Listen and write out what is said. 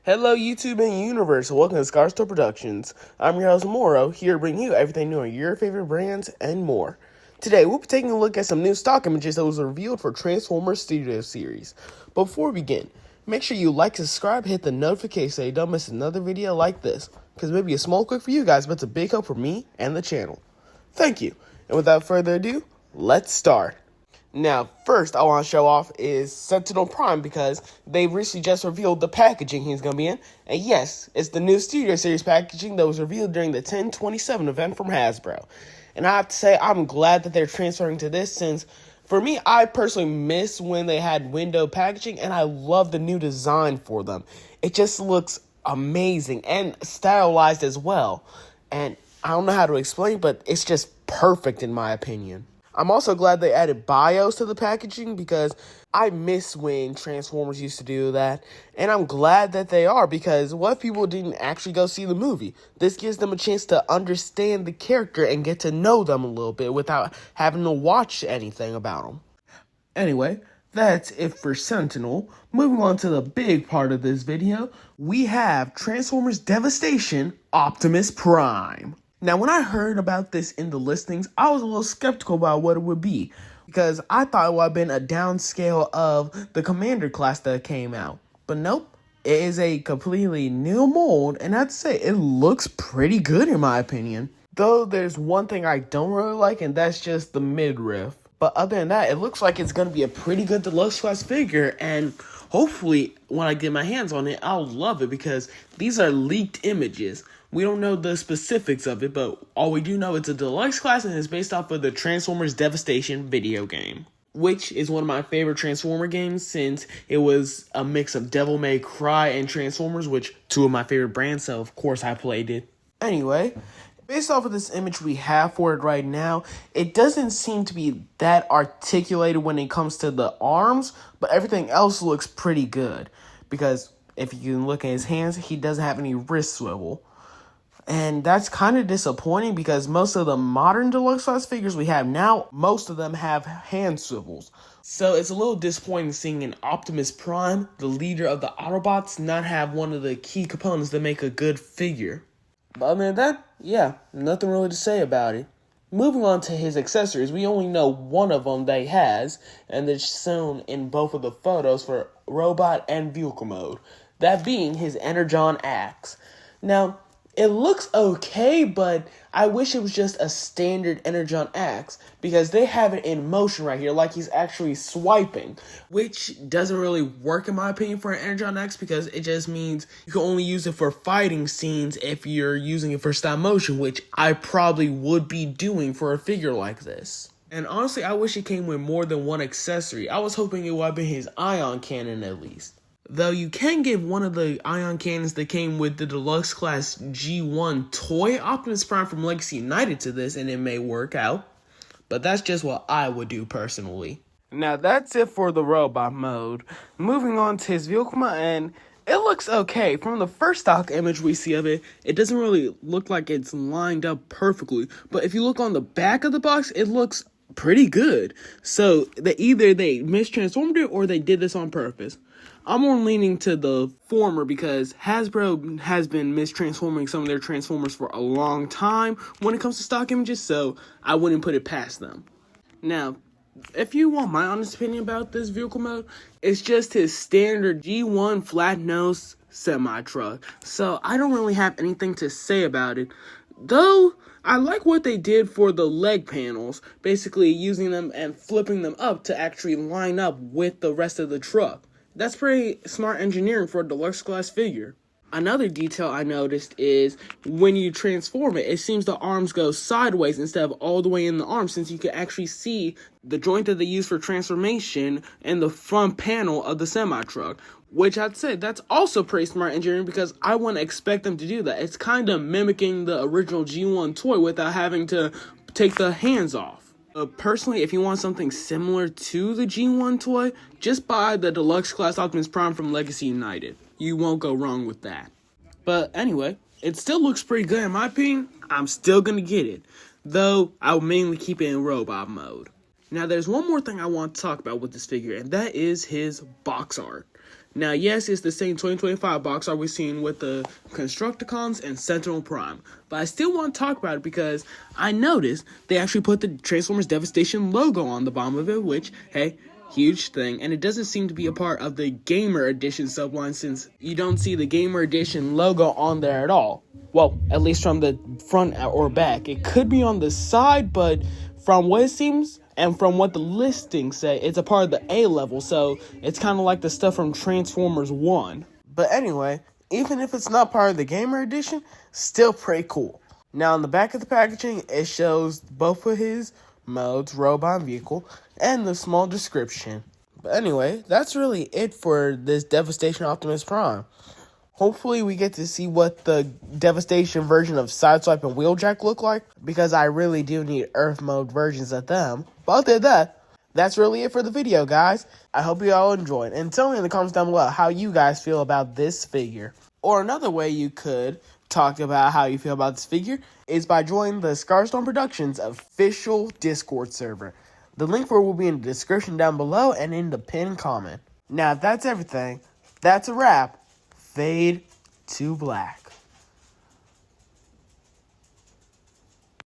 Hello, YouTube and universe. Welcome to Scar Store Productions. I'm your host, Morro, here to bring you everything new on your favorite brands and more. Today, we'll be taking a look at some new stock images that was revealed for Transformers Studio Series. But before we begin, make sure you like, subscribe, hit the notification so you don't miss another video like this, because it may be a small click for you guys, but it's a big help for me and the channel. Thank you. And without further ado, let's start. Now, first I want to show off is Sentinel Prime because they recently just revealed the packaging he's going to be in. And yes, it's the new Studio Series packaging that was revealed during the 10/27 event from Hasbro. And I have to say, I'm glad that they're transferring to this since, for me, I personally miss when they had window packaging and I love the new design for them. It just looks amazing and stylized as well. And I don't know how to explain, but it's just perfect in my opinion. I'm also glad they added bios to the packaging because I miss when Transformers used to do that. And I'm glad that they are because what if people didn't actually go see the movie? This gives them a chance to understand the character and get to know them a little bit without having to watch anything about them. Anyway, that's it for Sentinel. Moving on to the big part of this video, we have Transformers Devastation Optimus Prime. Now, when I heard about this in the listings, I was a little skeptical about what it would be because I thought it would have been a downscale of the Commander class that came out. But nope, it is a completely new mold, and I'd say it looks pretty good in my opinion. Though there's one thing I don't really like, and that's just the midriff. But other than that, it looks like it's going to be a pretty good deluxe class figure, and hopefully when I get my hands on it, I'll love it because these are leaked images. We don't know the specifics of it, but all we do know it's a deluxe class and it's based off of the Transformers Devastation video game, which is one of my favorite Transformer games since it was a mix of Devil May Cry and Transformers, which two of my favorite brands, so of course I played it. Anyway, based off of this image we have for it right now, it doesn't seem to be that articulated when it comes to the arms, but everything else looks pretty good because if you can look at his hands, he doesn't have any wrist swivel. And that's kind of disappointing because most of the modern deluxe class figures we have now, most of them have hand swivels. So it's a little disappointing seeing an Optimus Prime, the leader of the Autobots, not have one of the key components that make a good figure. But other than that, yeah, nothing really to say about it. Moving on to his accessories, we only know one of them that he has, and they're shown in both of the photos for robot and vehicle mode. That being his Energon axe. Now, it looks okay, but I wish it was just a standard Energon axe because they have it in motion right here, like he's actually swiping, which doesn't really work in my opinion for an Energon axe because it just means you can only use it for fighting scenes if you're using it for stop motion, which I probably would be doing for a figure like this. And honestly, I wish it came with more than one accessory. I was hoping it would have been his ion cannon at least. Though you can give one of the ion cannons that came with the deluxe class G1 toy Optimus Prime from Legacy United to this and it may work out. But that's just what I would do personally. Now that's it for the robot mode. Moving on to his vehicle mode, and it looks okay. From the first stock image we see of it, it doesn't really look like it's lined up perfectly. But if you look on the back of the box, it looks pretty good. So either they mistransformed it or they did this on purpose. I'm more leaning to the former because Hasbro has been mistransforming some of their Transformers for a long time when it comes to stock images, so I wouldn't put it past them. Now, if you want my honest opinion about this vehicle mode, it's just his standard G1 flat nose semi-truck, so I don't really have anything to say about it. Though, I like what they did for the leg panels, basically using them and flipping them up to actually line up with the rest of the truck. That's pretty smart engineering for a deluxe class figure. Another detail I noticed is when you transform it, it seems the arms go sideways instead of all the way in the arm, since you can actually see the joint that they use for transformation in the front panel of the semi-truck. Which I'd say that's also pretty smart engineering because I wouldn't expect them to do that. It's kind of mimicking the original G1 toy without having to take the hands off. Personally, if you want something similar to the G1 toy, just buy the deluxe class Optimus Prime from Legacy United. You won't go wrong with that. But anyway, it still looks pretty good in my opinion. I'm still going to get it, though I'll mainly keep it in robot mode. Now there's one more thing I want to talk about with this figure, and that is his box art. Now, yes, it's the same 2025 box art we've seen with the Constructicons and Sentinel Prime. But I still want to talk about it because I noticed they actually put the Transformers Devastation logo on the bottom of it, which, hey, huge thing. And it doesn't seem to be a part of the Gamer Edition subline since you don't see the Gamer Edition logo on there at all. Well, at least from the front or back. It could be on the side, but from what it seems and from what the listings say, it's a part of the A level, so it's kind of like the stuff from Transformers 1. But anyway, even if it's not part of the Gamer Edition, still pretty cool. Now, on the back of the packaging, it shows both of his modes, robot and vehicle, and the small description. But anyway, that's really it for this Devastation Optimus Prime. Hopefully we get to see what the Devastation version of Sideswipe and Wheeljack look like, because I really do need Earth mode versions of them. But other than that, that's really it for the video, guys. I hope you all enjoyed, and tell me in the comments down below how you guys feel about this figure. Or another way you could talk about how you feel about this figure is by joining the Scarstorm Productions official Discord server. The link for it will be in the description down below and in the pinned comment. Now, if that's everything, that's a wrap. Fade to black.